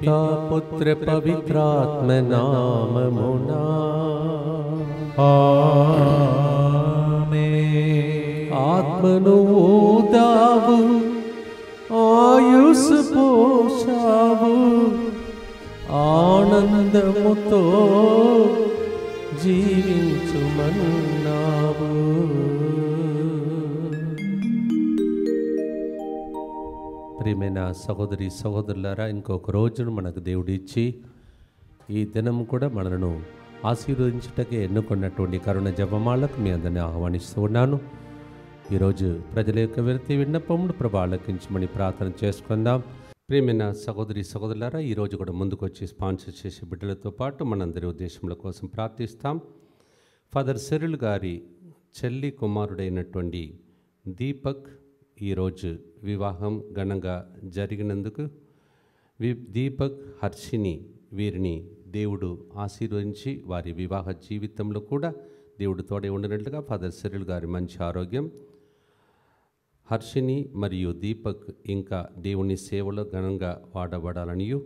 పితా పుత్ర పవిత్రాత్మ నామమునా ఆమేన్. ఆత్మను ఊదావు, ఆయుసు పోషావు, ఆనందముతో జీవించుమన్నావు. ప్రియమైన సహోదరి సహోదరులారా, ఇంకొక రోజును మనకు దేవుడు ఇచ్చి ఈ దినం కూడా మనలను ఆశీర్వదించుటకే ఎన్నుకున్నటువంటి కరుణ జపమాలకు మీ అందరినీ ఆహ్వానిస్తూ ఉన్నాను. ఈరోజు ప్రజల యొక్క వ్యక్తి విన్నపములు ప్రభు ఆలకించమని ప్రార్థన చేసుకుందాం. ప్రియమైన సహోదరి సహోదరులారా, ఈరోజు కూడా ముందుకు వచ్చి స్పాన్సర్ చేసే బిడ్డలతో పాటు మనందరి ఉద్దేశముల కోసం ప్రార్థిస్తాం. ఫాదర్ సిరిల్ గారి చెల్లి కుమారుడైనటువంటి దీపక్ ఈరోజు వివాహం ఘనంగా జరిగినందుకు దీపక్ హర్షిని వీరిని దేవుడు ఆశీర్వదించి వారి వివాహ జీవితంలో కూడా దేవుడు తోడే ఉండినట్లుగా ఫాదర్ సిరిల్ గారి మంచి ఆరోగ్యం, హర్షిని మరియు దీపక్ ఇంకా దేవుని సేవలో ఘనంగా వాడబడాలనియు,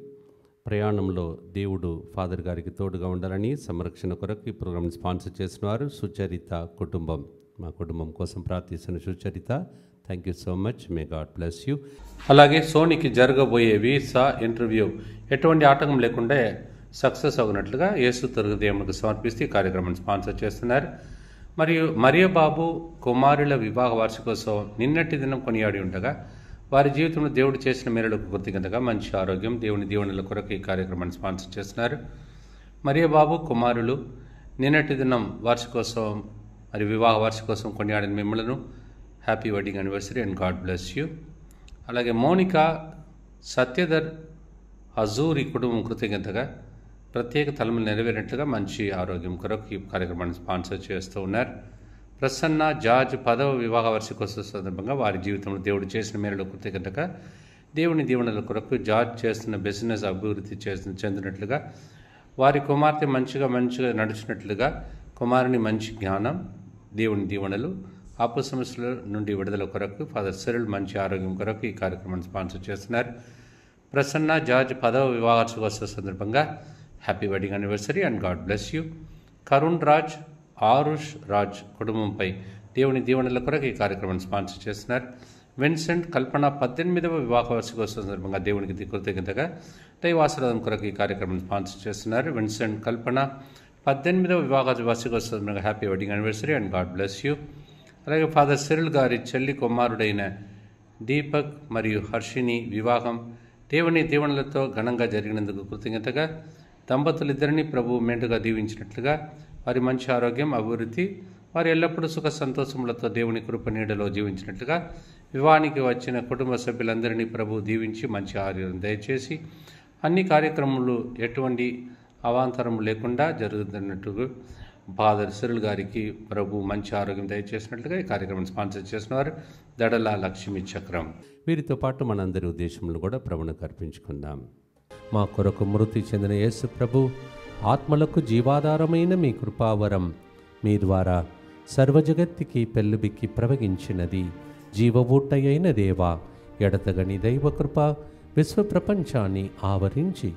ప్రయాణంలో దేవుడు ఫాదర్ గారికి తోడుగా ఉండాలని సంరక్షణ కొరకు ఈ ప్రోగ్రామ్ స్పాన్సర్ చేసిన వారు సుచరిత కుటుంబం. మా కుటుంబం కోసం ప్రార్థిస్తున్న Sucharita, thank you so much. May God bless you. అలాగే సోనీకి జరగబోయే వీసా ఇంటర్వ్యూ ఎటువంటి ఆటంకం లేకుండా సక్సెస్ అవునట్లుగా యేసు తిరుగు దేవునికి సమర్పిస్తూ ఈ కార్యక్రమాన్ని స్పాన్సర్ చేస్తున్నారు. మరియు మరియబాబు కుమారుల వివాహ వార్షికోత్సవం నిన్నటి దినం కొనియాడి ఉండగా వారి జీవితంలో దేవుడు చేసిన మేలులకు కృతజ్ఞతగా మంచి ఆరోగ్యం, దేవుని దీవెనల కొరకు ఈ కార్యక్రమాన్ని స్పాన్సర్ చేస్తున్నారు. మరియబాబు కుమారులు నిన్నటి దినం వార్షికోత్సవం మరియు వివాహ వార్షికోత్సవం కొనియాడిన మిమ్మలను happy wedding anniversary and God bless you. అలాగే మోనికా సత్యధర్ హజూరి కుటుంబం కృతజ్ఞతగా ప్రత్యేక తలములు నెరవేరినట్లుగా మంచి ఆరోగ్యం కొరకు ఈ కార్యక్రమాన్ని స్పాన్సర్ చేస్తూ ఉన్నారు. ప్రసన్న జార్జ్ 10వ వివాహ వార్షికోత్సవ సందర్భంగా వారి జీవితంలో దేవుడు చేసిన మేలులో కృతజ్ఞతగా దేవుని దీవెనల కొరకు జార్జ్ చేస్తున్న బిజినెస్ అభివృద్ధి చెందినట్లుగా, వారి కుమార్తె మంచిగా నడిచినట్లుగా, కుమారుని మంచి జ్ఞానం, దేవుని దీవెనలు, అప్పు సమస్యల నుండి విడుదల కొరకు ఫాదర్ సిరిల్ మంచి ఆరోగ్యం కొరకు ఈ కార్యక్రమాన్ని స్పాన్సర్ చేస్తున్నారు. ప్రసన్న జార్జ్ 10వ వివాహ వార్షికోత్సవ సందర్భంగా happy wedding anniversary and God bless you. Karun Raj, Aarush Raj కుటుంబంపై దేవుని దీవెనల కొరకు ఈ కార్యక్రమాన్ని స్పాన్సర్ చేస్తున్నారు. విన్సెంట్ కల్పన 18వ వివాహ వార్షికోత్సవం సందర్భంగా దేవునికి కృతజ్ఞతగా దైవాశీర్వాదం కొరకు ఈ కార్యక్రమాన్ని స్పాన్సర్ చేస్తున్నారు. విన్సెంట్ కల్పన 18వ వివాహ వార్షికోత్సవం సందర్భంగా happy wedding anniversary and God bless you. అలాగే ఫాదర్ సిరిల్ గారి చెల్లి కుమారుడైన దీపక్ మరియు హర్షిని వివాహం దేవుని దీవెనలతో ఘనంగా జరిగినందుకు కృతజ్ఞతగా దంపతులిద్దరినీ ప్రభు మెండుగా దీవించినట్లుగా, వారి మంచి ఆరోగ్యం, అభివృద్ధి, వారు ఎల్లప్పుడూ సుఖ సంతోషములతో దేవుని కృప నీడలో జీవించినట్లుగా, వివాహానికి వచ్చిన కుటుంబ సభ్యులందరినీ ప్రభు దీవించి మంచి ఆరోగ్యం దయచేసి అన్ని కార్యక్రమాలు ఎటువంటి అవాంతరం లేకుండా జరుగుతున్నట్టుగా ఫాదర్ సిరిల్ గారికి ప్రభు మంచి ఆరోగ్యం దయచేసినట్లుగా ఈ కార్యక్రమం స్పాన్సర్ చేసినవారు దడల లక్ష్మీ చక్రం. వీరితో పాటు మనందరి ఉద్దేశంలో కూడా ప్రభువును అర్పించుకుందాం. మా కొరకు మృతి చెందిన యేసు ప్రభు ఆత్మలకు జీవాధారమైన మీ కృపావరం మీ ద్వారా సర్వజగత్తికి పెళ్ళుబిక్కి ప్రవగించినది. జీవబూట్టయైన దేవా, ఎడతగని దైవ కృప విశ్వ ప్రపంచాన్ని ఆవరించి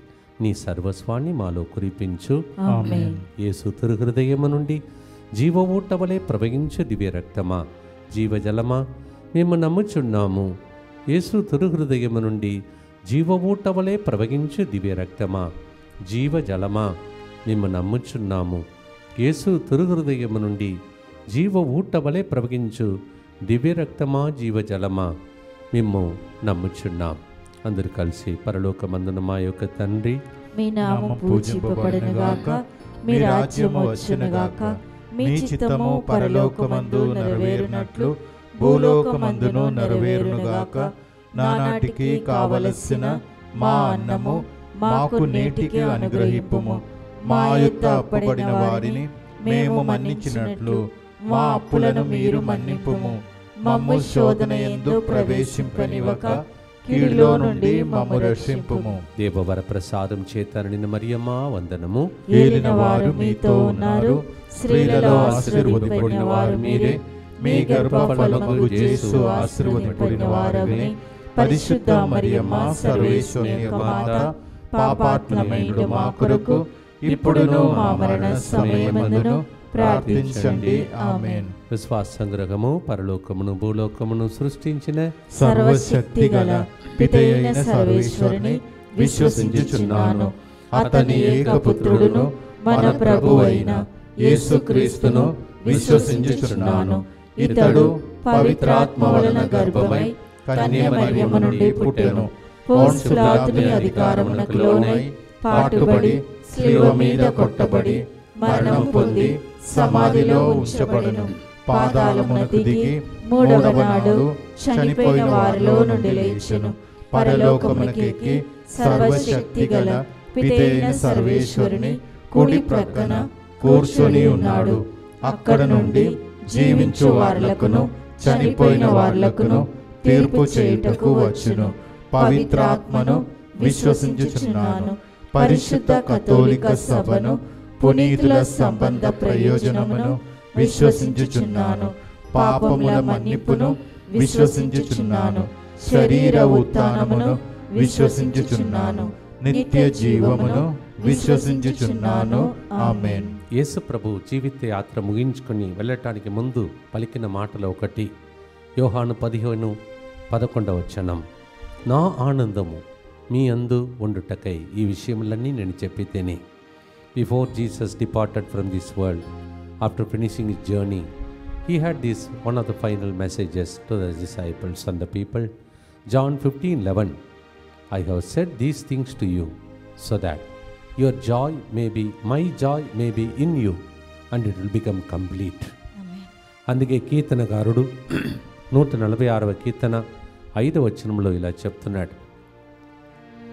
నీ సర్వస్వాన్ని మాలో కురిపించు. యేసు తిరుహృదయము నుండి జీవఊట వలె ప్రవహించు దివ్య రక్తమా, జీవజలమా, మేము నమ్ముచున్నాము. యేసు తిరుహృదయము నుండి జీవఊట వలె ప్రవహించు దివ్య రక్తమా, జీవజలమా, మేము నమ్ముచున్నాము. యేసు తిరుహృదయము నుండి జీవ ఊట వలె ప్రవహించు దివ్య రక్తమా, జీవజలమా, మేము నమ్ముచున్నాం. అందరూ కలిసి పరలోకమందున మా యొక్క తండ్రి, మీ నామం పూజింపబడునుగాక, మీ రాజ్యము వచ్చునుగాక, మీ చిత్తము పరలోకమందు నెరవేరునట్లు భూలోకమందును నెరవేరునుగాక. నానాటికి కావలసిన మా అన్నము మాకు నేటికి అనుగ్రహింపుము. మా యొద్ద అప్పుబడిన వారిని మేము మన్నించినట్లు మా అప్పులను మీరు మన్నింపుము. మమ్ము శోధన యందు ప్రవేశింపనివ్వక కీడులో నుండి మమ్ము రక్షింపుము. దేవవర ప్రసాదం చేత నిన్న మరియమ్మా వందనము. ఏలిన వారు మీతో ఉన్నారు, స్త్రీలలో ఆశీర్వదింపబడిన వారు మీరే. మీ గర్భఫలము యేసు ఆశీర్వదింపబడిన వారని. పరిశుద్ధ మరియమ్మ సర్వేశ్వరుని యొక్క మాత, పాపాత్ములమైన మా కొరకు ఇప్పుడును మా మరణ సమయమందును ప్రార్థించండి. ఆమేన్. విశ్వాస సంగ్రహము పరలోకమును భూలోకమును సృష్టించిన సర్వశక్తిగల పితయైన సర్వేశ్వరుని విశ్వసించుచున్నాను. అతని ఏకపుత్రుడును మన ప్రభువైన యేసుక్రీస్తును విశ్వసించుచున్నాను. ఇతడు పవిత్రాత్మ వలన గర్భమై కన్యమరియము నుండి పుట్టెను. పోన్సు పిలాతుని అధికారమునకు లోనై పాటుబడి శిలువ మీద కొట్టబడి మరణం పొంది సమాధిలో ఉంచబడెను. పాతాళమునకు దిగి మూడవ నాడు చనిపోయిన వారిలో నుండి లేచెను. పరలోకమునకెక్కి సర్వశక్తిగల పితైన సర్వేశ్వరుని కుడి ప్రక్కన కూర్చొని ఉన్నాడు. అక్కడ నుండి జీవించు వార్లకును చనిపోయిన వార్లకును తీర్పు చేయుటకు వచ్చును. పవిత్రాత్మను విశ్వసించుచున్నాను. పరిశుద్ధ కథోలిక సభను, పునీతుల సంబంధ ప్రయోజనమును విశ్వసించుచున్నాను. పాపముల మన్నిపును విశ్వసించుచున్నాను. శరీర ఉత్థానమును విశ్వసించుచున్నాను. నిత్య జీవమును విశ్వసించుచున్నాను. ఆమేన్. యేసు ప్రభు జీవిత యాత్ర ముగించుకొని వెళ్ళటానికి ముందు పలికిన మాటలో ఒకటి, యోహాను 15:11 నా ఆనందము మీ అందు ఉండుటకై ఈ విషయములన్నీ నేను చెప్పితేనే. Before Jesus departed from this world, after finishing his journey, he had this one of the final messages to the disciples and the people. John 15:11, I have said these things to you so that your joy may be, my joy may be in you and it will become complete. అందుకే కీర్తనకారుడు 146వ కీర్తన 5వ వచనంలో ఇలా చెప్తున్నాడు,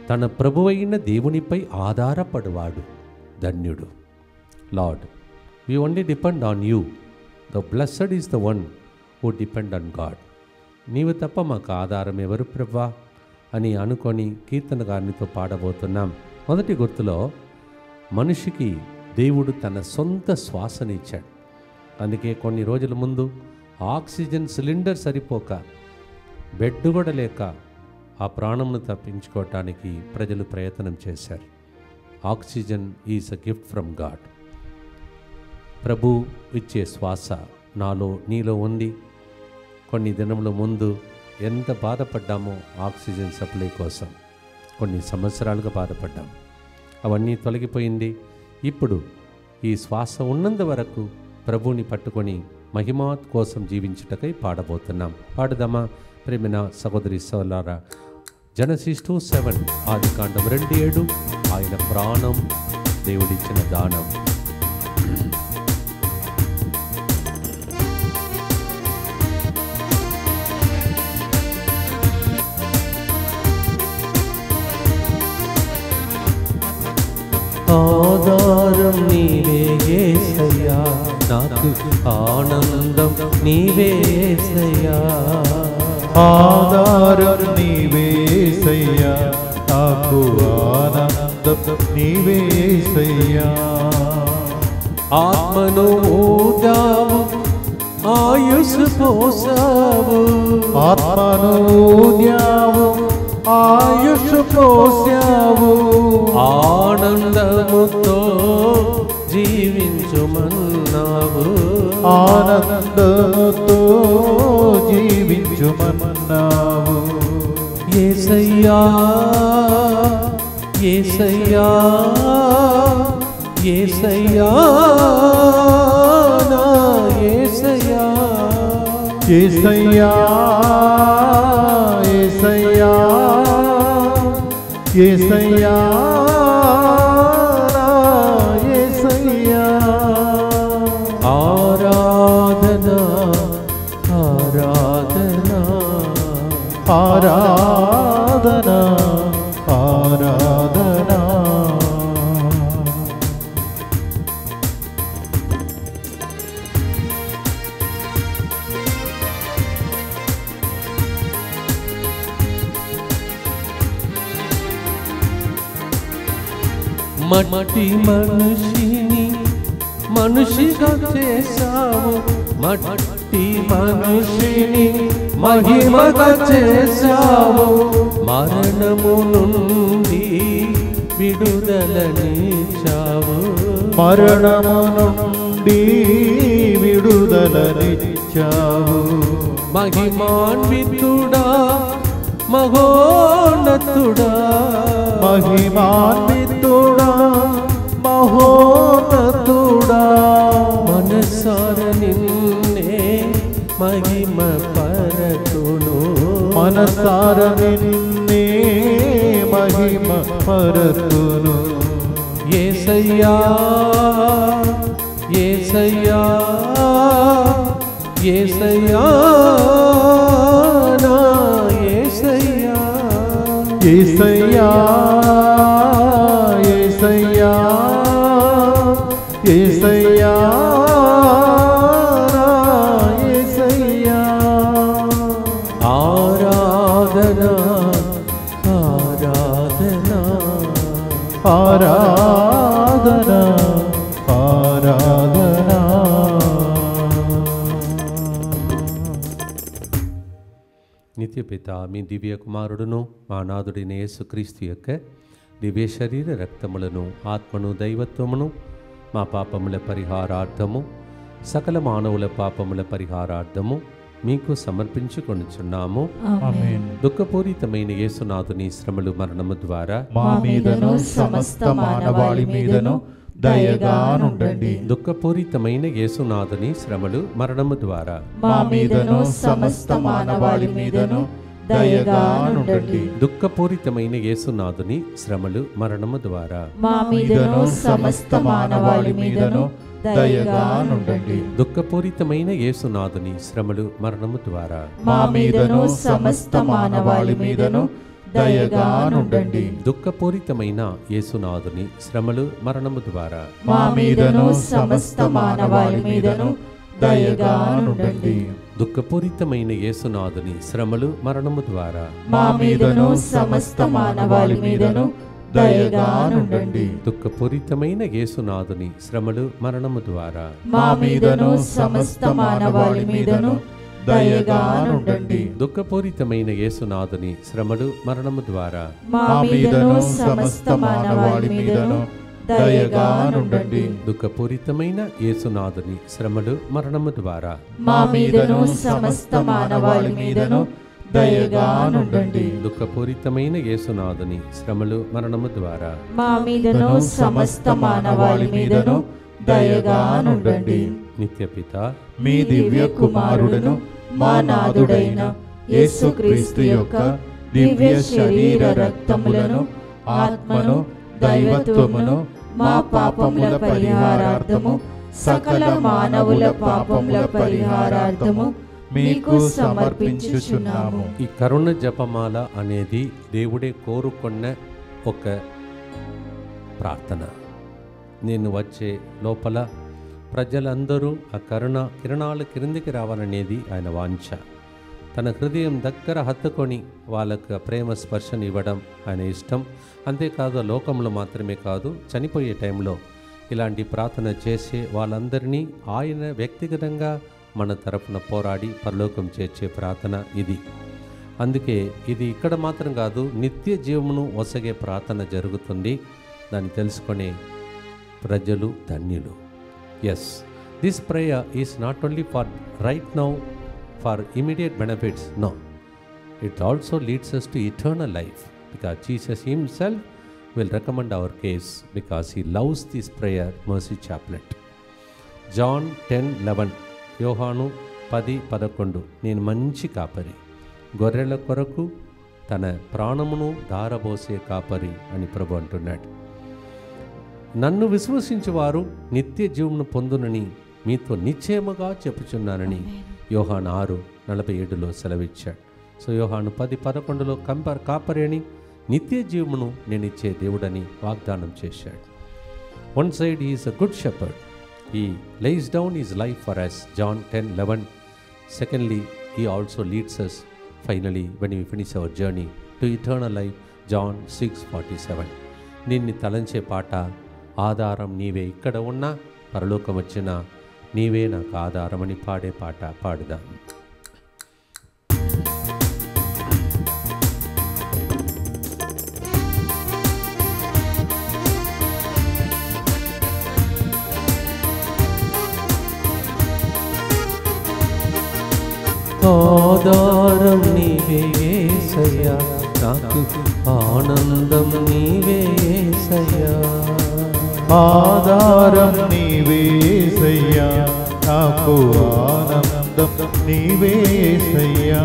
తన ప్రభువైన దేవునిపై ఆధారపడువాడు ధన్యుడు. Lord, we only depend on you. The blessed is the one who depend on God. నీవు తప్ప మాకు ఆధారం ఎవరు ప్రభువా అని అనుకొని కీర్తనకారునితో పాడబోతున్నాం. మొదటి గుర్తులో మనిషికి దేవుడు తన సొంత శ్వాసనిచ్చాడు. అందుకే కొన్ని రోజుల ముందు ఆక్సిజన్ సిలిండర్ సరిపోక బెడ్ కూడా లేక ఆ ప్రాణంను తప్పించుకోవటానికి ప్రజలు ప్రయత్నం చేశారు. Oxygen is a gift from God. ప్రభు ఇచ్చే శ్వాస నాలో నీలో ఉంది. కొన్ని దినముల ముందు ఎంత బాధపడ్డామో ఆక్సిజన్ సప్లై కోసం, కొన్ని సంవత్సరాలుగా బాధపడ్డాం. అవన్నీ తొలగిపోయింది. ఇప్పుడు ఈ శ్వాస ఉన్నంత వరకు ప్రభువుని పట్టుకొని మహిమా కోసం జీవించుటకై పాడబోతున్నాం. పాడుదామా ప్రేమిన సహోదరి సోదరులారా. జెనసిస్ 2:7, ఆదికాండం 2:7, ఆయన ప్రాణం దేవుడిచ్చిన దానం. ఆధారం నీవే యేసయ్యా, నాకు ఆనందం నీవే యేసయ్యా. ఆధారం నీవే యేసయ్యా, నాకు ఆనందం నీవే యేసయ్యా. ఆత్మను ఊదావు, ఆయుష్ పోసావు. ఆత్మను ఊదావు, ఆయుష్ పోసావు. ఆనందముతో జీవించుమన్నావు. ఆనందముతో జీవించుమన్నావు. యేసయ్యా యేసయ్యా యేసయ్యా నా యేసయ్యా. యేసయ్యా యేసయ్యా యేసయ్యా యేసయ్యా. ఆరాధన ఆరాధన ఆరాధన ఆరాధన. మట్టి మనిషిని మనిషిగా చేశావు. మట్టి మనిషిని మహిమగా చేశావు. మరణము నుండి విడుదలనిచ్చావు, మరణము నుండి విడుదలనిచ్చావు. మహిమాన్వితుడా మహోన్నతుడా, మహిమాన్వితుడా మహోన్నతుడా, మనసార నిన్నే మహిమ పరతును, మనసార నిన్నే మహిమ పరతును. యేసయ్యా యేసయ్యా యేసయ్యా నా యేసయ్యా, యేసయ్యా యేసయ్యా యేసయ్యా యేసయ్యా. ఆరాధన ఆరాధన ఆరాధన ఆరాధన. నిత్యపిత మీ దివ్య కుమారుడును మా నాథుడైన యేసుక్రీస్తు యొక్క దివ్య శరీర రక్తములను ఆత్మను దైవత్వమును మా పాపముల పరిహారార్థము సకల మానవుల పాపముల పరిహారార్థము మీకు సమర్పించుకొనుచున్నాము. ఆమేన్. దుఃఖపూరితమైన యేసునాథుని శ్రమలు మరణము ద్వారా మా మీదను సమస్త మానవాళి మీదను దయగా నుండండి. దుఃఖపూరితమైన యేసునాథుని శ్రమలు మరణము ద్వారా మా మీదను సమస్త మానవాళి మీదను దయగా నుండండి. దుఃఖపూరితమైన యేసునాథుని శ్రమలు మరణము ద్వారా మా మీదను సమస్త మానవాళి మీదను దయగా నుండండి. దుఃఖపూరితమైన యేసునాథుని శ్రమలు మరణము ద్వారా మా మీదను సమస్త మానవాళి మీదను దయగా నుండండి. దుఃఖపూరితమైన యేసునాథుని శ్రమలు మరణము ద్వారా మా మీదను సమస్త మానవాళి మీదను దయగా నుండండి. దుఃఖపూరితమైన యేసునాథుని శ్రమలు మరణము ద్వారా మా మీదను సమస్త మానవాళి మీదను దయగా నుండండి. దుఃఖపూరితమైన యేసునాథుని శ్రమలు మరణము ద్వారా మా మీదను సమస్త మానవాళి మీదను దయగా నుండండి. దుఃఖపూరితమైన యేసునాథుని శ్రమలు మరణము ద్వారా మా మీదను సమస్త మానవాళి మీదను దయగా నుండండి. దుఃఖపూరితమైన యేసునాథుని శ్రమలు మరణము ద్వారా మా మీదను సమస్త మానవాళి మీదను దయగా నుండండి. దుఃఖపూరితమైన యేసునాథుని శ్రమలు మరణము ద్వారా మా మీదను సమస్త మానవాళి మీదను దయగా నుండండి. నిత్యపిత మీ దివ్య కుమారుడును మా నాథుడైన యేసుక్రీస్తు యొక్క దివ్య శరీర రక్తములను ఆత్మను దైవత్వమును మా పాపముల పరిహారార్థము సకల మానవుల పాపముల పరిహారార్థము మీకు సమర్పించుచున్నాము. ఈ కరుణ జపమాల అనేది దేవుడే కోరుకున్న ఒక ప్రార్థన. నేను వచ్చే లోపల ప్రజలందరూ ఆ కరుణ కిరణాలు క్రిందికి రావాలనేది ఆయన వాంఛ. తన హృదయం దగ్గర హత్తుకొని వాళ్ళకు ప్రేమ స్పర్శను ఇవ్వడం ఆయన ఇష్టం. అంతేకాదు లోకంలో మాత్రమే కాదు, చనిపోయే టైంలో ఇలాంటి ప్రార్థన చేసే వాళ్ళందరినీ ఆయన వ్యక్తిగతంగా మన తరపున పోరాడి పరలోకం చేర్చే ప్రార్థన ఇది. అందుకే ఇది ఇక్కడ మాత్రం కాదు, నిత్య జీవమును ఒసగే ప్రార్థన జరుగుతుంది. దాన్ని తెలుసుకునే ప్రజలు ధన్యులు. Yes, this prayer is not only for right now for immediate benefits, no, it also leads us to eternal life, because Jesus himself will recommend our case because he loves this prayer mercy chaplet. John 10:11, యోహాను 10:11, నేను మంచి కాపరి, గొర్రెల కొరకు తన ప్రాణమును ధారబోసే కాపరి అని ప్రభు అంటున్నాడు. నన్ను విశ్వసించువారు నిత్య జీవమును పొందునని మీతో నిశ్చయముగా చెప్పుచున్నానని యోహాను 6:47 సెలవిచ్చాడు. సో యోహాను 10:11 కాపరి అని, నిత్య జీవమును నేను ఇచ్చే దేవుడని వాగ్దానం చేశాడు. One side he is a good shepherd, he lays down his life for us, John 10:11. Secondly, he also leads us finally when we finish our journey to eternal life, John 6:47. నిన్ను తలంచే పాట, ఆధారం నీవే, ఇక్కడ ఉన్నా పరలోకం వచ్చినా నీవే నాకు ఆధారమని పాడే పాట పాడుదాం. ఆధారం నీవే యేసయ్యా, నాకు ఆనందం నీవే యేసయ్యా. ఆధారం నీవే యేసయ్యా, నాకు ఆనందం నీవే యేసయ్యా.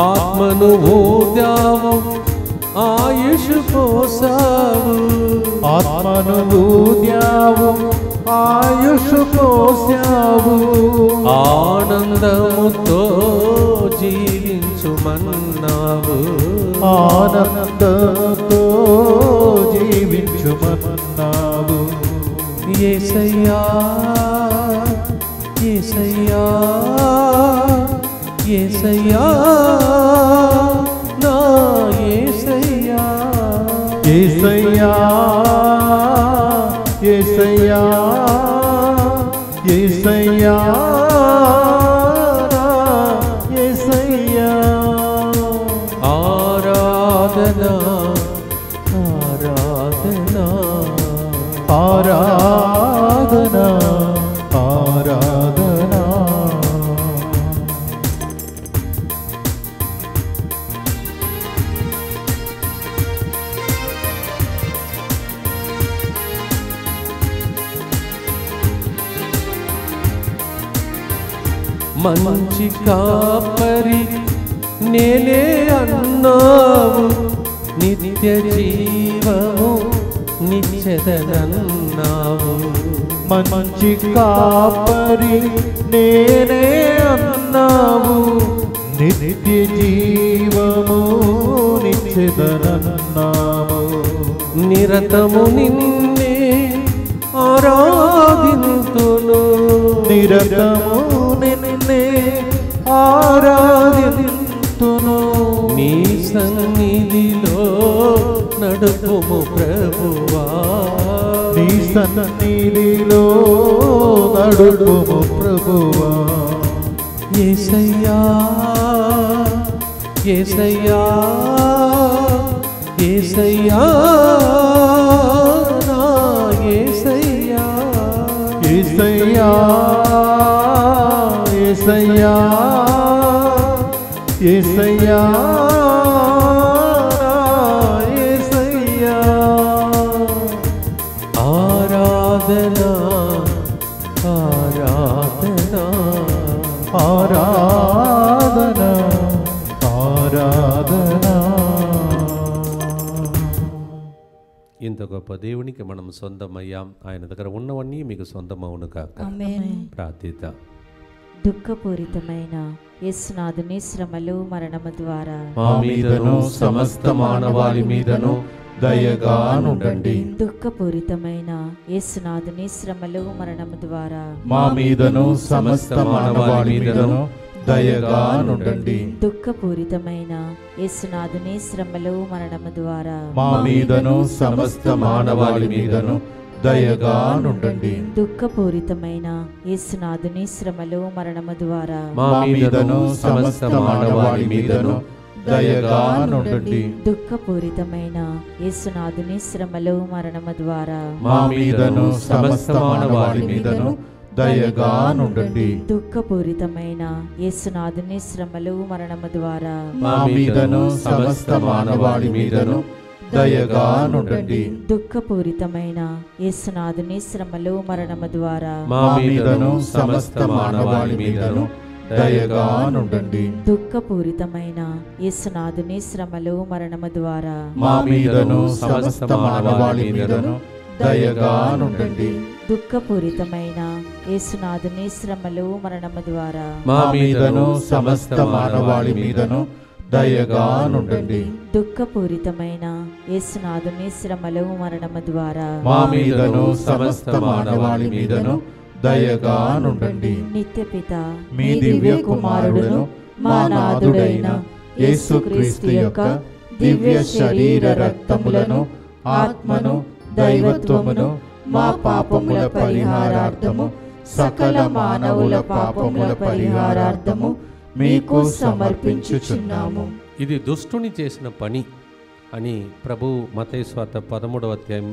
ఆత్మను ఊదావు, ఆయుష్ పోసావు, ఆత్మను ఊదావు, ఆయుష్ పోసావు. ఆనందముతో జీవించుమన్నావు, ఆనందముతో జీవించుమన్నావు. యేసయ్యా యేసయ్యా యేసయ్యా, నా యేసయ్యా. యేసయ్యా యేసయ్యా యేసయ్యా యేసయ్యా. ఆరాధన ఆరాధన ఆరాధన ఆరాధన. మంచి కాపరి నేనే అన్నావు, నిత్య జీవము నిత్యదనన్నావు. మంచి కాపరి నేనే అన్నావు, నిత్య జీవము నిత్యదనన్నావు. నిరతము నిన్నే ఆరాధింతును, నిరతము నిన్నే ఆరాధింతును. నీ సన్నిధిలో నడుపుము ప్రభువా, నీ సన్నిధిలో నడుపుము ప్రభువా. యేసయ్యా యేసయ్యా యేసయ్యా, నా యేసయ్యా. యేసయ్యా యేసయ్యా యేసయ్యా యేసయ్యా. ఆరాధన ఆరాధన ఆరాధన ఆరాధన. ఇంత గొప్ప దేవునికి మనం సొంతమయ్యాం. ఆయన దగ్గర ఉన్నవన్నీ మీకు సొంతమవును కాక. ప్రార్థిద్దాం. దుఃఖపూరితమైన యేసునాథుని శ్రమలు మరణము ద్వారా మా మీదను సమస్త మానవాళి మీదను దయగా నుండండి. దుఃఖపూరితమైన యేసునాథుని శ్రమలు మరణము ద్వారా మా మీదను సమస్త మానవాళి మీదను దయగా నుండండి. దుఃఖపూరితమైన యేసునాథుని శ్రమలు మరణము ద్వారా మా మీదను సమస్త మానవాళి మీదను దయగా నుండండి. దుఃఖపూరితమైన యేసునాథుని శ్రమలు మరణము ద్వారా మా మీదను సమస్త మానవాళి మీదను దయగా నుండండి. దుఃఖపూరితమైన యేసునాథుని శ్రమలు మరణము ద్వారా మా మీదను సమస్త మానవాళి మీదను దయగా నుండండి. దుఃఖపూరితమైన యేసునాథుని శ్రమలు మరణము ద్వారా మా మీదను సమస్త మానవాళి మీదను దయగా నుండండి. దుఃఖపూరితమైన యేసునాథుని శ్రమలు మరణము ద్వారా మా మీదను సమస్త మానవాళి మీదను దయగా నుండండి. దుఃఖపూరితమైన యేసునాథుని శ్రమలు మరణము ద్వారా మా మీదను సమస్త మానవాళి మీదను దయగా నుండండి. దుఃఖపూరితమైన యేసునాథుని శ్రమలు మరణము ద్వారా మా మీదను సమస్త మానవాళి మీదను దయగా నుండండి. దుఃఖపూరితమైన యేసునాథుని శ్రమలు మరణము ద్వారా మా మీదను సమస్త మానవాళి మీదను దయగా నుండండి. నిత్యపిత మీ దివ్య కుమారుడును మా నాథుడైన యేసుక్రీస్తు యొక్క దివ్య శరీర రక్తములను ఆత్మను దైవత్వమును మా పాపముల పరిహారార్థము సకల మానవుల పాపముల పరిహారార్థము మీకు సమర్పించుచున్నాము. ఇది దుష్టుని చేసిన పని అని ప్రభు మత్తయి సువార్త 13వ అధ్యాయం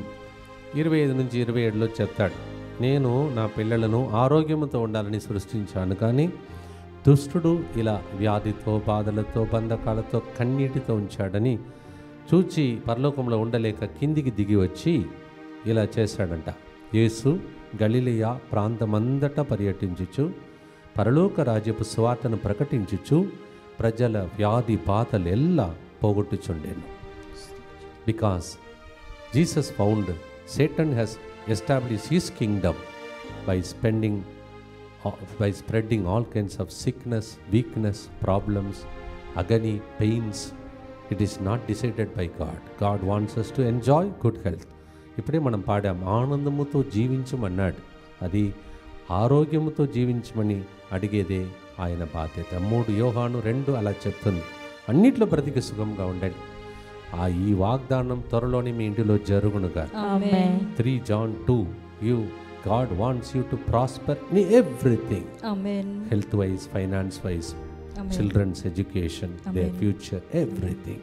25-27లో చెప్తాడు. నేను నా పిల్లలను ఆరోగ్యంతో ఉండాలని సృష్టించాను, కానీ దుష్టుడు ఇలా వ్యాధితో, బాధలతో, బంధకాలతో, కన్నీటితో ఉంచాడని చూచి పరలోకంలో ఉండలేక కిందికి దిగి వచ్చి ఇలా చేశాడంట. యేసు గలిలయ ప్రాంతమంతటా పర్యటించుచు పరలోక రాజ్యపు సువార్తను ప్రకటించుచు ప్రజల వ్యాధి బాధలెల్లా పోగొట్టుచుండెను. Because Jesus found Satan has established his kingdom by spreading all kinds of sickness, weakness, problems, agony, pains. It is not decided by God. God wants us to enjoy good health. ఇప్పుడే మనం పాడాం, ఆనందముతో జీవించమన్నాడు. అది ఆరోగ్యముతో జీవించమని అడిగేదే ఆయన బాధ్యత. 3 యోహాను 2 అలా చెప్తుంది. అన్నిట్లో బ్రతికి సుఖంగా ఉండండి. ఈ వాగ్దానం త్వరలోనే మీ ఇంటిలో జరుగునుగా. 3 John 2 God wants you to prosper in everything. Health wise, finance wise, children's education, their future, everything.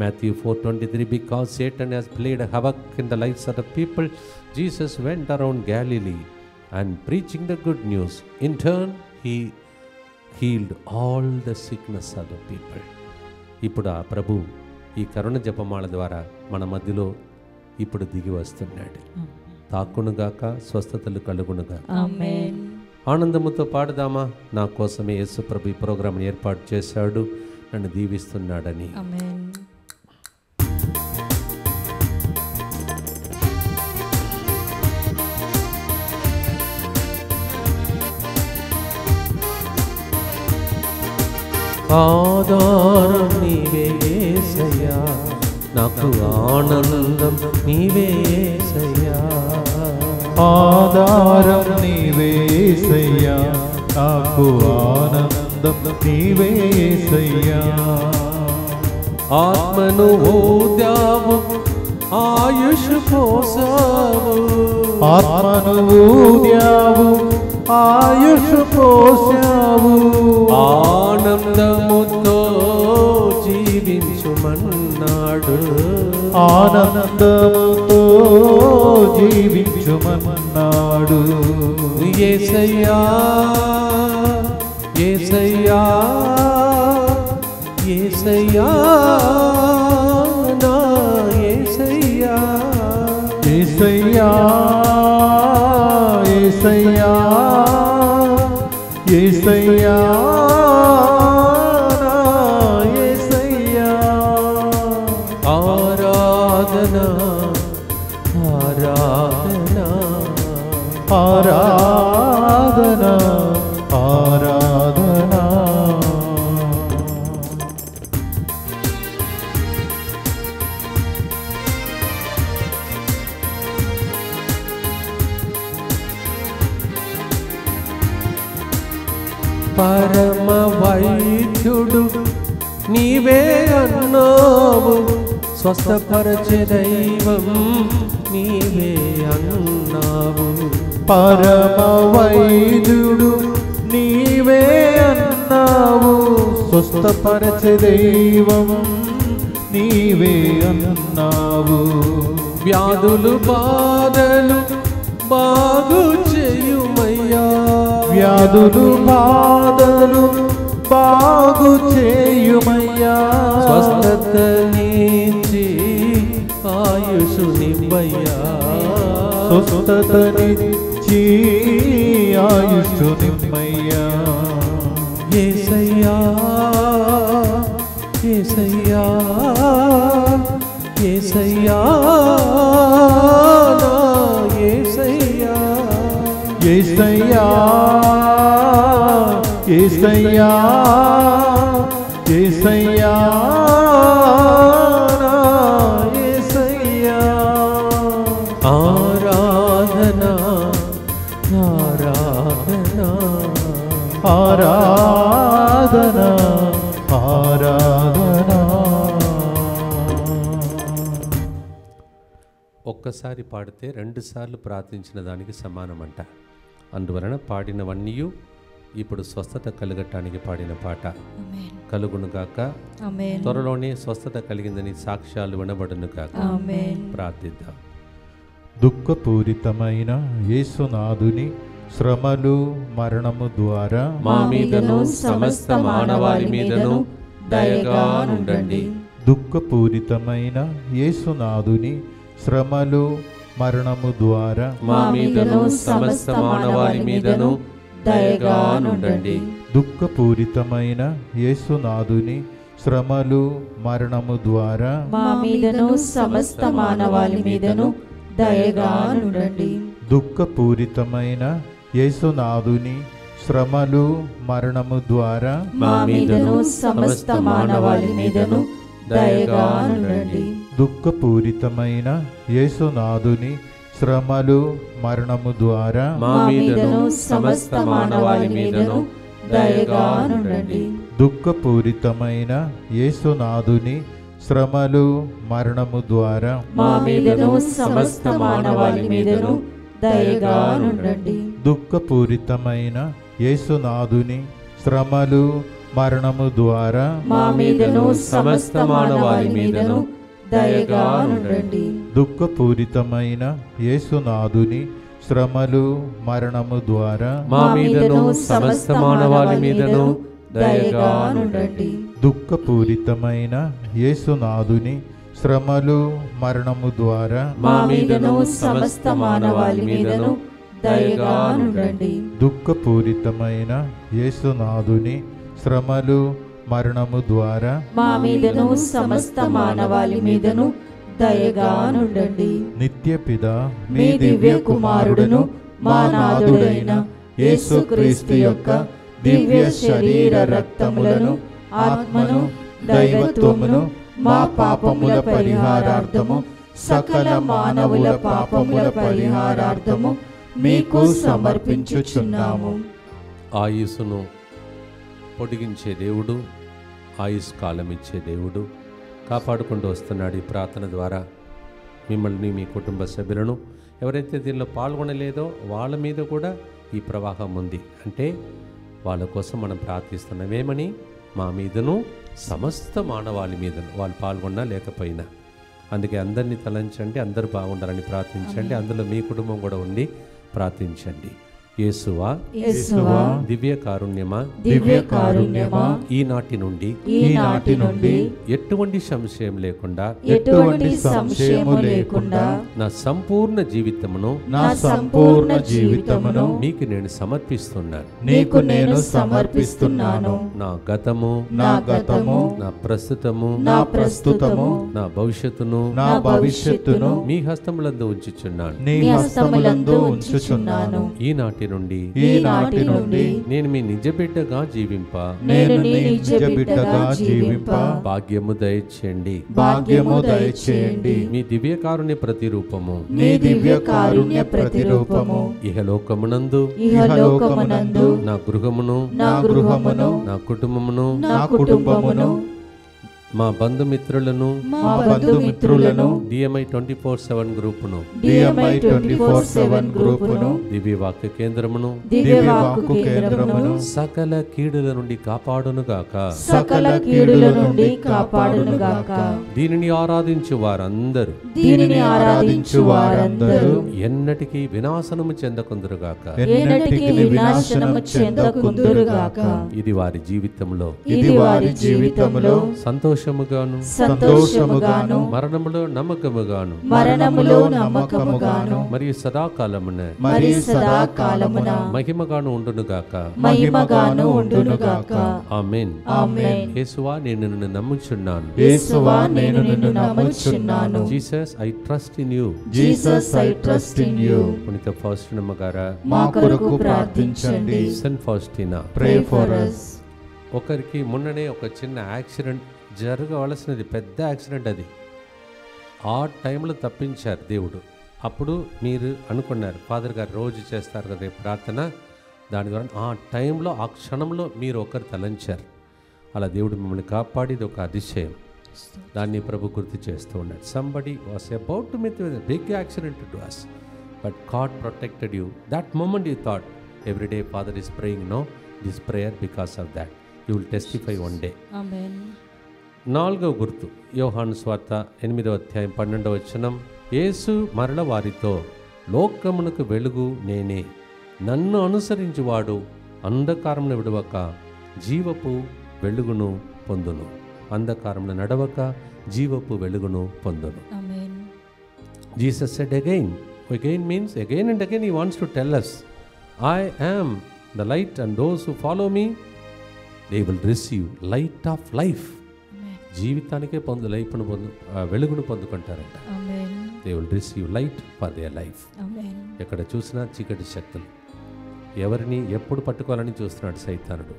Matthew 4:23 because Satan has played havoc in the lives of the people, Jesus went around Galilee and preaching the good news. In turn he healed all the sickness of the people. ఇప్పుడు ఆ ప్రభు ఈ కరుణ జపమాల ద్వారా మన మధ్యలో ఇప్పుడు దిగి వస్తున్నాడు. తాకునుగాక, స్వస్థతలు కలుగునుగా. ఆనందముతో పాడుదామా? నా కోసమే యేసు ప్రభు ఈ ప్రోగ్రాంని ఏర్పాటు చేశాడు, నన్ను దీవిస్తున్నాడని. ఆధారం నీవే యేసయ్యా, నాకు ఆనందం నీవే యేసయ్యా. ఆధారం నీవే యేసయ్యా, నాకు ఆనందం నీవే యేసయ్యా. ఆత్మను ఊదావు, ఆయుష్ పోసావు. ఆత్మను ఊదావు, ఆయుష్ పోసావు. ఆనందముతో జీవించుమన్నాడు. ఆనందముతో జీవించుమన్నాడు. యేసయ్యా యేసయ్యా యేసయ్యా నా యేసయ్యా. యేసయ్యా యేసయ్యా యేసయ్యా నా యేసయ్యా. ఆరాధన ఆరాధన ఆరాధన ఆరాధన. పరమ వైద్యుడు నీవే అన్నావు, స్వస్థపరచే దైవం నీవే అన్నావు. పరమ వైద్యుడు నీవే అన్నావు, స్వస్థపరచే దైవం నీవే అన్నావు. వ్యాధులు బాధలు బాగు చేయుమయ్యా. వ్యాధులు బాధలు బాగు చేయుమయ్యా. స్వస్థత నీచి ఆయుషు నివ్వయ్యా. స్వస్థతనిచ్చి ఆయుషు నిమ్మయ్యా. యేసయ్యా యేసయ్యా యేసయ్యా నా యేసయ్యా. యేసయ్యా యేసయ్యా యేసయ్యా నా యేసయ్యా. ఆరాధన ఆరాధన ఆరాధన ఆరాధన. ఒక్కసారి పాడితే 2 సార్లు ప్రార్థించిన దానికి సమానమంట. అందువలన పాడినవన్నీ ఇప్పుడు స్వస్థత కలగటానికి పాడిన పాట. కలుగునుగాక. త్వరలోనే స్వస్థత కలిగిందని సాక్ష్యాలు వినబడునుగాక. ప్రార్థిద్దాం. దుఃఖపూరితమైన యేసునాథుని శ్రమలు మరణము ద్వారా మా మీదను సమస్త మానవాళి మీదను దయగా నుండండి. దుఃఖపూరితమైన యేసునాథుని శ్రమలు మరణము ద్వారా మా మీదను సమస్త మానవాళి మీదను దయగా నుండండి. దుఃఖపూరితమైన యేసునాథుని శ్రమలు మరణము ద్వారా మా మీదను సమస్త మానవాళి మీదను దయగా నుండండి. దుఃఖపూరితమైన యేసునాథుని శ్రమలు మరణము ద్వారా మా మీదను సమస్త మానవాళి మీదను దయగా నుండండి. దుఃఖపూరితమైన యేసునాథుని శ్రమలు మరణము ద్వారా మా మీదను సమస్త మానవాళి మీదను దయగా నుండండి. దుఃఖపూరితమైన యేసునాథుని శ్రమలు మరణము ద్వారా మా మీదను సమస్త మానవాళి మీదను దయగా నుండండి. దుఃఖపూరితమైన యేసునాథుని శ్రమలు మరణము ద్వారా మా మీదను సమస్త మానవాళి మీదను దయగా నుండండి. దుఃఖపూరితమైన యేసునాథుని శ్రమలు మరణము ద్వారా మా మీదను సమస్త మానవాళి మీదను దయగా నుండండి. దుఃఖపూరితమైన యేసునాథుని శ్రమలు మరణము ద్వారా మా మీదను సమస్త మానవాళి మీదను దయగా నుండండి. దుఃఖపూరితమైన యేసునాథుని శ్రమలు మరణము ద్వారా మా మీదను సమస్త మానవాళి మీదను దయగా నుండండి. నిత్యపిత మీ దివ్య కుమారుడును మా నాథుడైన యేసుక్రీస్తు యొక్క దివ్య శరీర రక్తములను ఆత్మను దైవత్వమును మా పాపముల పరిహారార్థము సకల మానవుల పాపముల పరిహారార్థము మీకు సమర్పించుచున్నాము. ఆయుస్సును పొడిగించే దేవుడు, ఆయుష్ కాలం ఇచ్చే దేవుడు కాపాడుకుంటూ వస్తున్నాడు. ఈ ప్రార్థన ద్వారా మిమ్మల్ని, మీ కుటుంబ సభ్యులను, ఎవరైతే దీనిలో పాల్గొనలేదో వాళ్ళ మీద కూడా ఈ ప్రవాహం ఉంది. అంటే వాళ్ళ కోసం మనం ప్రార్థిస్తున్నాం. ఏమని? మా మీదను సమస్త మానవాళి మీదను, వాళ్ళు పాల్గొన్నా లేకపోయినా. అందుకే అందరినీ తలంచండి, అందరూ బాగుండాలని ప్రార్థించండి. అందులో మీ కుటుంబం కూడా ఉండి ప్రార్థించండి. యేసువా, యేసువా, దివ్య కారుణ్యమా, దివ్య కారుణ్యమా, ఈనాటి నుండి ఎటువంటి సంశయం లేకుండా ఎటువంటి సంశయము లేకుండా నా సంపూర్ణ జీవితమును మీకు నేను సమర్పిస్తున్నాను. నీకు నేను సమర్పిస్తున్నాను. నా గతము, నా ప్రస్తుతము, నా భవిష్యత్తును మీ హస్తములందు ఉంచుచున్నాను. నీ హస్తములందు ఉంచుచున్నాను. ఈనాటి నుండి నేను మీ నిజ బిడ్డగా జీవింప భాగ్యము దయచేయండి. మీ దివ్య కారుణ్య ప్రతిరూపము ఇహలోకమునందు నా గృహమును, నా కుటుంబమును, మా బంధుమిత్రులను DMI 24/7 గ్రూపును, దివ్య వాక్య కేంద్రమును సకల కీడుల నుండి కాపాడునుగాక. దీనిని ఆరాధించు వారందరూ ఎన్నటికీ వినాశనము చెందకుందురుగాక. ఇది వారి జీవితంలో సంతోషముగాను మరణములో నమ్మకముగాను మరియు సదాకాలమున మహిమగాను ఉండునుగాక. ఆమేన్. యేసువా, నేను నిన్ను నమ్ముచున్నాను. Jesus, I trust in you. పునీత ఫౌస్టినమ్మ గారా, మా కొరకు ప్రార్థించండి. Saint Faustina, pray for us. ఒకరికి మొన్ననే ఒక చిన్న యాక్సిడెంట్ జరగవలసినది, పెద్ద యాక్సిడెంట్ అది. ఆ టైంలో తప్పించారు దేవుడు. అప్పుడు మీరు అనుకున్నారు, ఫాదర్ గారు రోజు చేస్తారు కదా ప్రార్థన, దాని ద్వారా ఆ టైంలో, ఆ క్షణంలో మీరు ఒకరు తలంచారు. అలా దేవుడు మిమ్మల్ని కాపాడేది ఒక అతిశయం. దాన్ని ప్రభు గుర్తు చేస్తూ ఉన్నాడు. Somebody was about to meet with big accident to us, but God protected you. That moment you thought every day father is praying no this prayer. Because of that you will testify one day. నాలుగవ గుర్తు, యోహాను స్వార్త 8వ అధ్యాయం 12వ వచనం. యేసు మరల వారితో, లోకమునకు వెలుగు నేనే, నన్ను అనుసరించువాడు అంధకారంలో విడవక జీవపు వెలుగును పొందును. అంధకారంలో నడవక జీవపు వెలుగును పొందును. Amen. Jesus said again means again and again he wants to tell us, I am the light and those who follow me, they will receive light of life. Amen. జీవితానికే వెలుగును పొందుకుంటారంట. Amen. They will receive light for their life. Amen. ఎక్కడ చూసినా చీకటి శక్తులు ఎవరిని ఎప్పుడు పట్టుకోవాలని చూస్తున్నాడు సైతానుడు.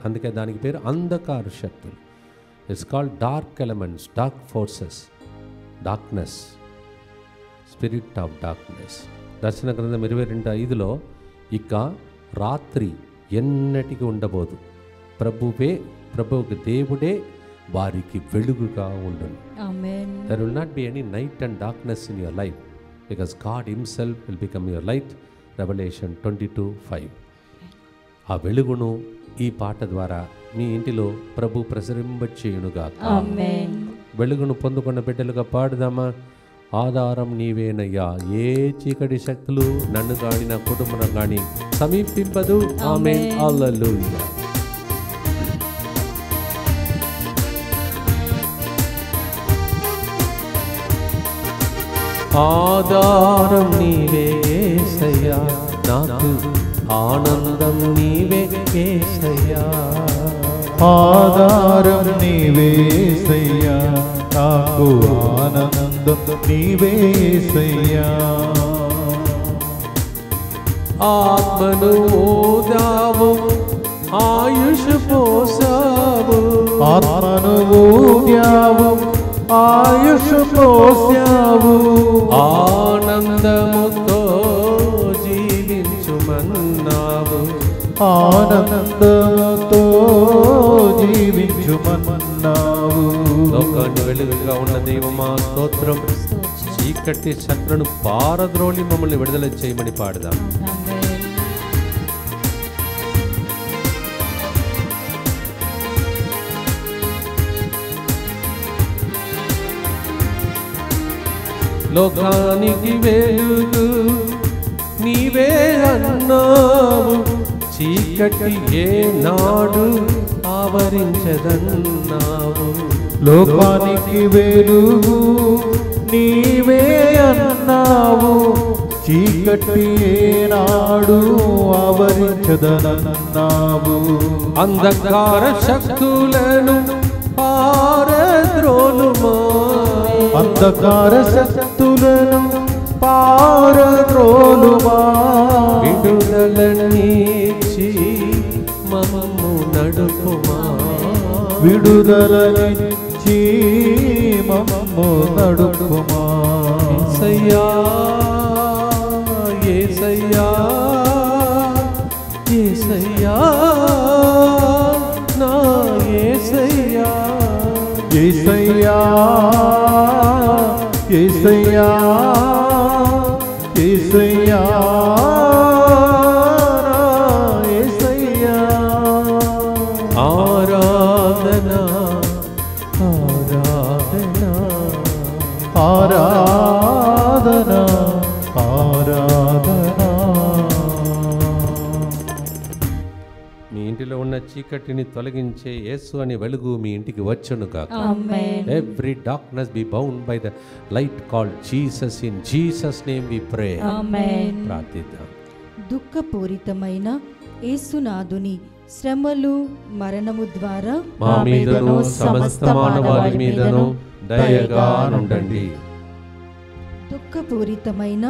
అందుకే దానికి పేరు అంధకార శక్తులు. It's called dark elements, dark forces, darkness, spirit of darkness. దర్శన గ్రంథం 22:5 ఇక రాత్రి ఎన్నటికి ఉండబోదు, ప్రభువుకి దేవుడే వారికి వెలుగుగా ఉండును. Amen. There will not be any night and darkness in your life because God himself will become your light. Revelation 22:5. ఆ వెలుగును ఈ పాట ద్వారా మీ ఇంటిలో ప్రభు ప్రసరింపచేయునుగా. Amen. వెలుగును పొందుకున్న బిడ్డలుగా పాడుదామా? ఆధారం నీవేనయ్యా, ఏ చీకటి శక్తులు నన్ను కానీ నా కుటుంబం కానీ సమీపింపదు. ఆమేన్. హల్లెలూయా. ఆధారం నీవే యేసయ్యా, నాకు ఆనందం నీవే యేసయ్యా. ఆధారం నీవే యేసయ్యా, నాకు ఆనందం నీవే యేసయ్యా. ఆత్మను ఓదావు, ఆయుష్ పోసావు, ఆత్మను ఊద్యావు, ఆయుష్ పోసావు. ఆనందముతో జీవించుమన్నావు, ఆనందముతో జీవించుమన్నావు. లోకాన్ని వెలుగుగా ఉన్న దైవమా స్తోత్రం. చీకటి శత్రును పారద్రోలి మమ్మల్ని విడుదల చేయమని పాడదాం. Amen. లోకానికి వెలుగు నీవే అన్నావు, చీకటి ఏనాడు ఆవరించదన్నావు. లోకానికి వెలుగు నీవే అన్నావు, చీకటి ఏనాడు ఆవరించదనన్నావు. అంధకార శక్తులను పారద్రోలుమా, అంధకార శక్తులను పారద్రోలుమా. విడుదలనిచ్చి మమ్ము నడుపుమా, విడుదలనిచ్చి మమ్ము నడుపుమా. యేసయ్యా యేసయ్యా యేసయ్యా నా యేసయ్యా. యేసయ్యా యేసయ్యా యేసయ్యా యేసయ్యా. ఆరాధన ఆరాధన ఆరాధన ఆరాధన. మీ ఇంటిలో ఉన్న చీకటిని తొలగించే యేసు అనే వెలుగు మీ ఇంటికి వచ్చును గాక. Amen. Every darkness be bound by the light called Jesus. In Jesus name we pray. Amen. ప్రార్థిద్దాం. దుఃఖపూరితమైన యేసునాథుని శ్రమలు మరణము ద్వారా మా మీదను సమస్త మానవాళి మీదను దయగా నుండండి. దుఃఖపూరితమైన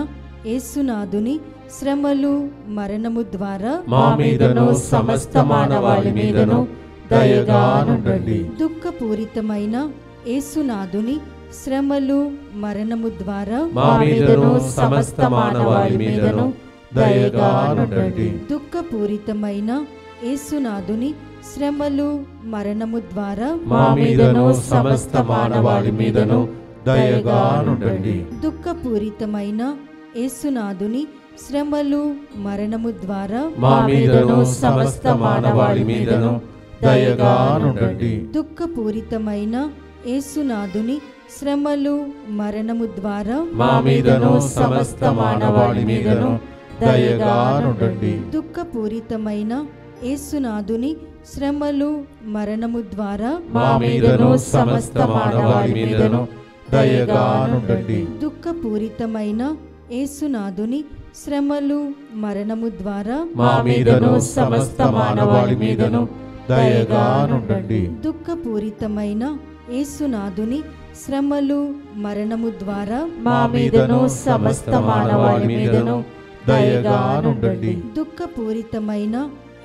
యేసునాథుని శ్రమలు మరణము ద్వారా మా మీదను సమస్త మానవాళి మీదను దయగా నుండండి. దుఃఖపూరితమైన యేసునాథుని శ్రమలు మరణము ద్వారా మా మీదను సమస్త మానవాళి మీదను దయగా నుండండి. దుఃఖపూరితమైన యేసునాథుని శ్రమలు మరణము ద్వారా మా మీదను సమస్త మానవాళి మీదను దయగా నుండండి. దుఃఖపూరితమైన యేసునాథుని శ్రమలు మరణము ద్వారా మా మీదను సమస్త మానవాళి మీదను దయగా నుండండి. దుఃఖపూరితమైన యేసునాథుని శ్రమలు మరణము ద్వారా మా మీదను సమస్త మానవాళి మీదను దయగా నుండండి. దుఃఖపూరితమైన యేసునాథుని శ్రమలు మరణము ద్వారా మా మీదను సమస్త మానవాళి మీదను దయగా నుండండి. దుఃఖపూరితమైన యేసునాథుని శ్రమలు మరణము ద్వారా మా మీదను సమస్త మానవాళి మీదను దయగా నుండండి. దుఃఖపూరితమైన యేసునాథుని శ్రమలు మరణము ద్వారా మా మీదను సమస్త మానవాళి మీదను దయగా నుండండి. దుఃఖపూరితమైన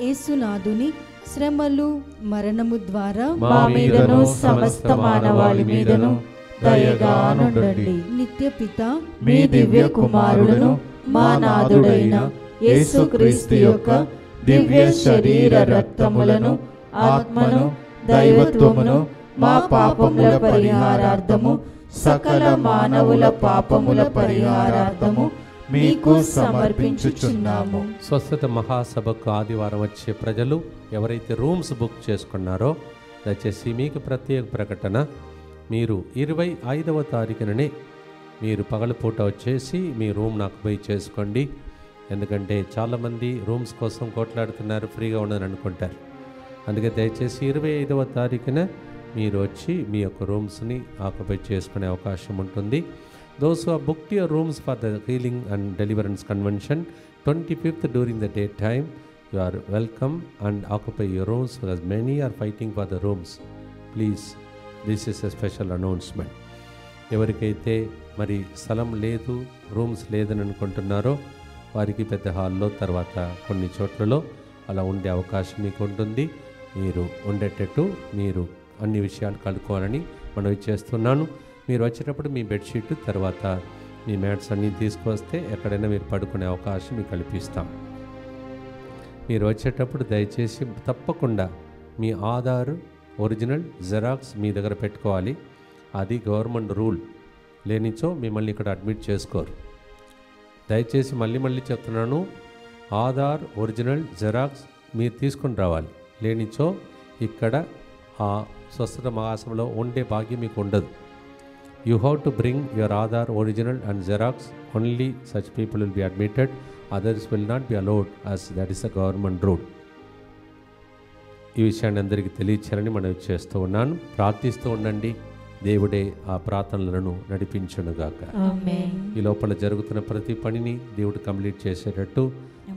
యేసునాథుని శ్రమలు మరణము ద్వారా మా మీదను సమస్త మానవాళి మీదను దయగా నుండండి. నిత్యపిత మీ దివ్య కుమారుడును మా నాథుడైన యేసుక్రీస్తు యొక్క దివ్య శరీర రక్తములను ఆత్మను దైవత్వమును మా పాపముల పరిహారార్థము సకల మానవుల పాపముల పరిహారార్థము మీకు సమర్పించుచున్నాము. స్వస్థత మహాసభకు ఆదివారం వచ్చే ప్రజలు ఎవరైతే రూమ్స్ బుక్ చేసుకున్నారో దయచేసి మీకు ప్రత్యేక ప్రకటన, మీరు 25వ తారీఖుననే మీరు పగలపూట వచ్చేసి మీ రూమ్ నాకు పోయి చేసుకోండి. ఎందుకంటే చాలామంది రూమ్స్ కోసం కొట్లాడుతున్నారు, ఫ్రీగా ఉండని అనుకుంటారు. అందుకే దయచేసి 25వ తారీఖున మీరు వచ్చి మీ యొక్క రూమ్స్ని ఆక్యుపై చేసుకునే అవకాశం ఉంటుంది. Those who have booked your rooms for the healing and deliverance convention 25th during the daytime, you are welcome and occupy your rooms because many are fighting for the rooms. Please, this is a special announcement. ఎవరికైతే మరి స్థలం లేదు, rooms లేదని అనుకుంటున్నారో వారికి పెద్ద హాల్లో తర్వాత కొన్ని చోట్లలో అలా ఉండే అవకాశం మీకు ఉంటుంది. మీరు ఉండేటట్టు మీరు అన్ని విషయాలు కలుపుకోవాలని మనవి చేస్తున్నాను. మీరు వచ్చేటప్పుడు మీ బెడ్షీట్ తర్వాత మీ మ్యాట్స్ అన్నీ తీసుకొస్తే ఎక్కడైనా మీరు పడుకునే అవకాశం మీకు కల్పిస్తాం. మీరు వచ్చేటప్పుడు దయచేసి తప్పకుండా మీ ఆధార్ ఒరిజినల్ జెరాక్స్ మీ దగ్గర పెట్టుకోవాలి. అది గవర్నమెంట్ రూల్. లేనిచో మిమ్మల్ని ఇక్కడ అడ్మిట్ చేసుకోరు. దయచేసి మళ్ళీ చెప్తున్నాను, ఆధార్ ఒరిజినల్ జెరాక్స్ మీరు తీసుకొని రావాలి. లేనిచో ఇక్కడ ఆ స్వస్థత మహాసభలో ఉండే భాగ్యం మీకు ఉండదు. You have to bring your Aadhaar original and Xerox. Only such people will be admitted. Others will not be allowed as that is a government rule. ఈ విషయాన్ని అందరికీ తెలియచేయాలని మనం చేస్తూ ఉన్నాను. ప్రార్థిస్తూ ఉండండి. దేవుడే ఆ ప్రార్థనలను నడిపించునుగాక. ఈ లోపల జరుగుతున్న ప్రతి పనిని దేవుడు కంప్లీట్ చేసేటట్టు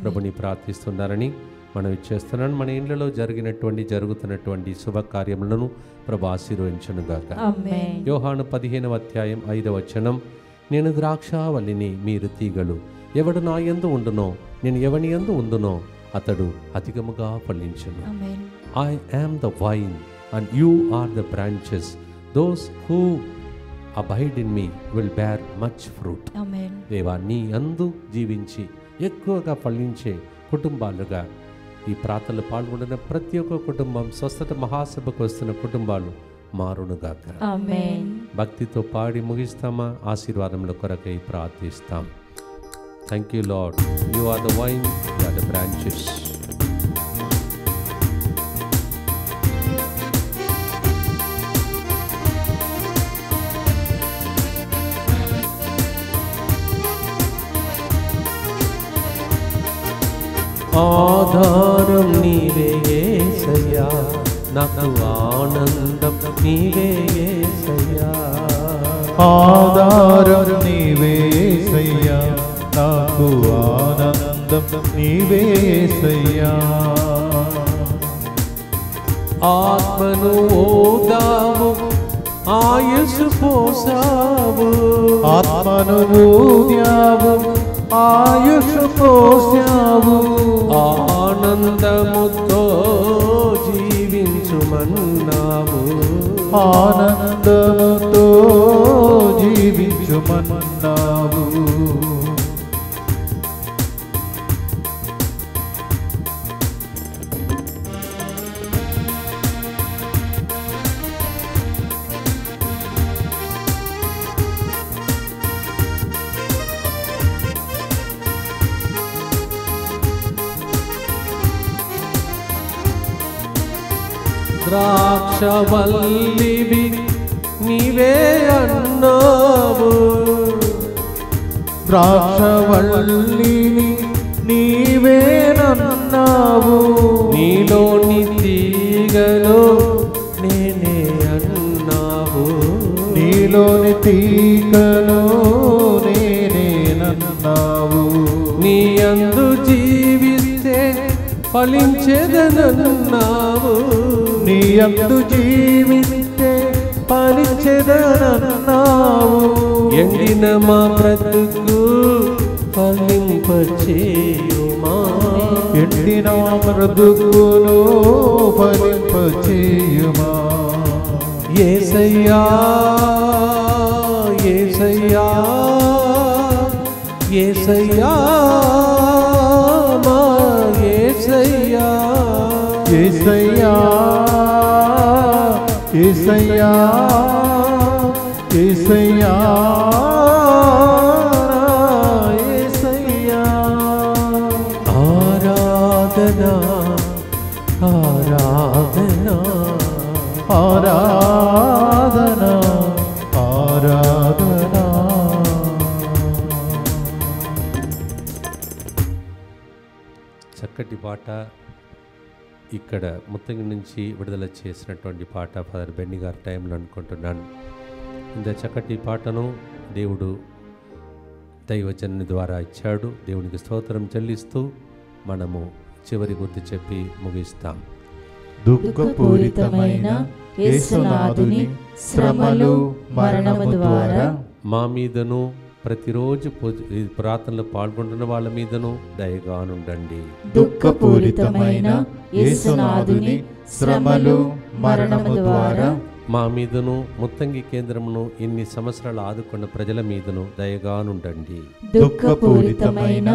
ప్రభుని ప్రార్థిస్తున్నారని మనం చేస్తున్నాను. మన ఇండ్లలో జరుగుతున్నటువంటి శుభకార్యములను ప్రభు ఆశీర్వదించునుగాక. యోహాను 15వ అధ్యాయం 5వ వచనం, నేను ద్రాక్షావల్లిని, మీరు తీగలు. ఎవడు నా యందు ఉండునో, నేను ఎవని యందు ఉండునో అతడు అధికముగా ఫలించును. I am the vine and you are the branches. Those who abide in me will bear much fruit. దేవా, నీ యందు జీవించి ఎక్కువగా ఫలించే కుటుంబాలుగా ఈ ప్రార్థనలు పాల్గొన్న ప్రతి ఒక్క కుటుంబం, స్వస్థత మహాసభకు వస్తున్న కుటుంబాలు మారునుగాక. భక్తితో పాడి ముగిస్తామా? ఆశీర్వాదముల కొరకై ప్రార్థిస్తాం. Thank you lord, you are the vine, you are the branches. ఆధారం నీవే యేసయ్యా, నాకు ఆనందం నీవే యేసయ్యా. ఆధారం నీవే యేసయ్యా, నాకు ఆనందం నీవే యేసయ్యా. ఆత్మను ఓదావు, ఆయుష్ పోసావు. ఆత్మను ఊదావు, ఆయుష్ పోసావు. ఆనందముతో జీవించుమన్నావు. ఆనందముతో జీవించుమన్నావు. ద్రాక్షవల్లివి నీవే అన్నావు. ద్రాక్షవల్లిని నీవేనన్నావు. నీలోని తీగలో నేనే అన్నావు. నీలోని తీగలో నేనేనన్నావు. నీ యందు జీవిస్తే ఫలించేదనన్నావు. నీ యందు జీవిస్తే ఫలించెదనన్నావు. ఎండిన మా బ్రతుకు ఫలింపచేయుమా. ఎండిన బ్రతుకును ఫలింపచేయుమా. యేసయ్యా యేసయ్యా యేసయ్యా మా యేసయ్యా. యేసయ్యా యేసయ్యా యేసయ్యా యేసయ్యా. ఆరాధనా ఆరాధనా ఆరాధనా ఆరాధనా. చక్కటి పాట ఇక్కడ ముత్తంగి నుంచి విడుదల చేసినటువంటి పాట ఫాదర్ బెన్నీ గారి టైంలో అనుకుంటున్నాను. ఇంత చక్కటి పాటను దేవుడు దైవజనుని ద్వారా ఇచ్చాడు. దేవునికి స్తోత్రం చెల్లిస్తూ మనము చివరి గుర్తు చెప్పి ముగిస్తాం. దుఃఖపూరితమైన యేసునాథుని శ్రమలు మరణము ద్వారా మా మీదను ప్రతిరోజు ఈ ప్రార్థనలో పాల్గొంటున్న వాళ్ళ మీదను దయగానుండండి. దుఃఖపూరితమైన యేసునాథుని శ్రమలు మరణము ద్వారా మా మీదను ముత్తంగి కేంద్రమును ఇన్ని సంవత్సరాలు ఆదుకున్న ప్రజల మీదను దయగానుండండి. దుఃఖపూరితమైన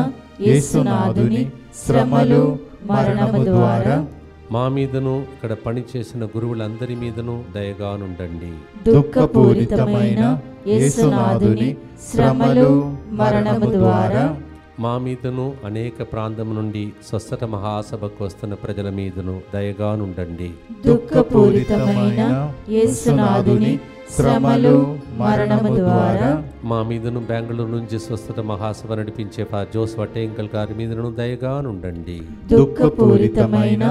యేసునాథుని శ్రమలు మరణము ద్వారా మా మీదను ఇక్కడ పనిచేసిన గురువులందరి మీదను దయగానుండండి. దుఃఖపూరితమైన యేసునాథుని శ్రమలు మరణము ద్వారా మా మీదను అనేక ప్రాంతం నుండి స్వస్థత మహాసభకు వస్తున్న ప్రజల మీదను దయగానుండండి. దుఃఖపూరితమైన యేసునాథుని శ్రమలు మరణము ద్వారా మా మీదను బెంగళూరు నుంచి స్వస్థత మహాసభ నడిపించే జోస్ వట్టేంకల్ గారి మీదను దయగానుండండి. దుఃఖపూరితమైన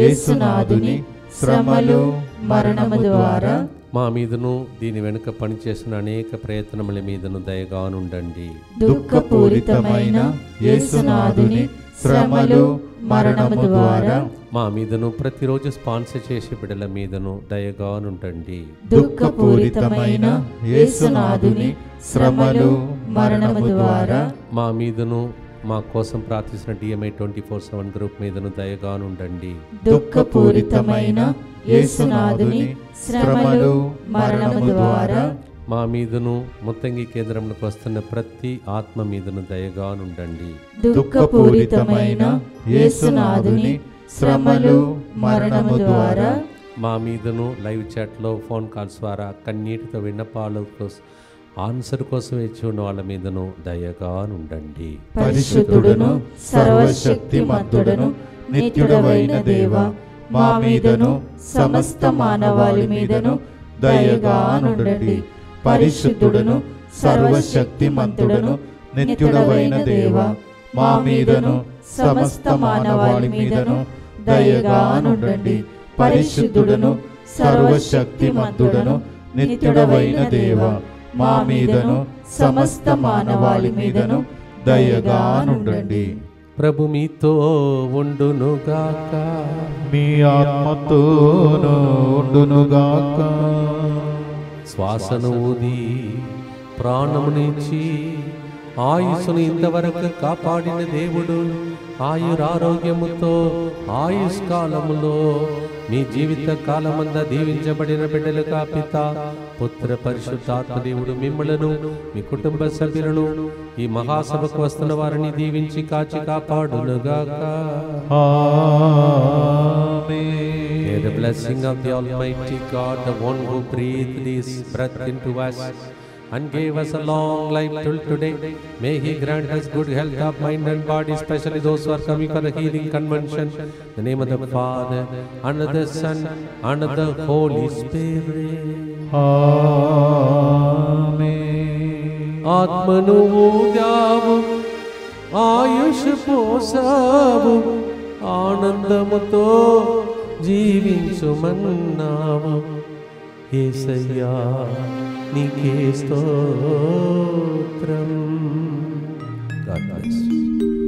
యేసునాథుని శ్రమలు మరణము ద్వారా మా మీదను దీని వెనుక పనిచేసిన అనేక ప్రయత్నముల మీదను దయగానుండండి. దుఃఖపూరితమైన యేసునాథుని శ్రమలు మరణము ద్వారా మా మీదను ప్రతిరోజు స్పాన్సర్ చేసే బిడ్డల మీదను దయగానుండండి. దుఃఖపూరితమైన యేసునాథుని శ్రమలు మరణము ద్వారా మా మీదను మా కోసం ప్రార్థిస్తున్న DMI 24/7 గ్రూప్ మీదను దయగానుండండి. దుఃఖపూరితమైన యేసునాథుని శ్రమలు మరణము ద్వారా మా మీదను ముత్తంగి కేంద్రంలోకి వస్తున్న ప్రతి ఆత్మ మీదను దయగానుండండి. దుఃఖపూరితమైన యేసునాథుని శ్రమలు మరణము ద్వారా మా మీదను లైవ్ చాట్లో ఫోన్ కాల్స్ ద్వారా కన్నీటితో విన్నపాలు ఆన్సర్ కోసం వేచి ఉన్న వాళ్ళ మీదను దయగానుండండి. పరిశుద్ధుడును సర్వశక్తిమంతుడును నిత్యుడవైన దేవా, మా మీదను సమస్త మానవాళి మీదను దయగానుండండి. పరిశుద్ధుడును సర్వశక్తిమంతుడును నిత్యుడవైన దేవా, మా మీదను సమస్త మానవాళి మీదను దయగానుండండి. పరిశుద్ధుడును సర్వశక్తిమంతుడును నిత్యుడవైన దేవా, మా మీదను సమస్త మానవాళి మీదను దయగానుండండి. ప్రభు మీతో ఉండునుగాక, మీ ఆత్మతోను ఉండునుగాక. శ్వాసను ఊది ప్రాణమునిచ్చి ఆయుస్సును ఇంతవరకు కాపాడిన దేవుడు ఆయురారోగ్యముతో ఆయుష్కాలములో మీ జీవిత కాలమంతా దీవించబడిన బిడ్డలుగా పిత పుత్ర పరిశుద్ధాత్మ దేవుడు మిమ్మలను మీ కుటుంబ సభ్యులను ఈ మహాసభకు వస్తున్న వారిని దీవించి కాచి కాపాడునుగాక. May the blessing of the Almighty God, the one who breathed His breath into us and gave us a long life till today, may He grant us good health of mind and body, especially those who are coming for the healing convention. In the name of the Father, and of the Son, and of the Holy Spirit. Amen. ఆత్మను ఊదావు ఆయుష్ పోసావు, ఆనందముతో జీవించుమన్నావు. యేసయ్యా నీకే స్తోత్రం. God bless you.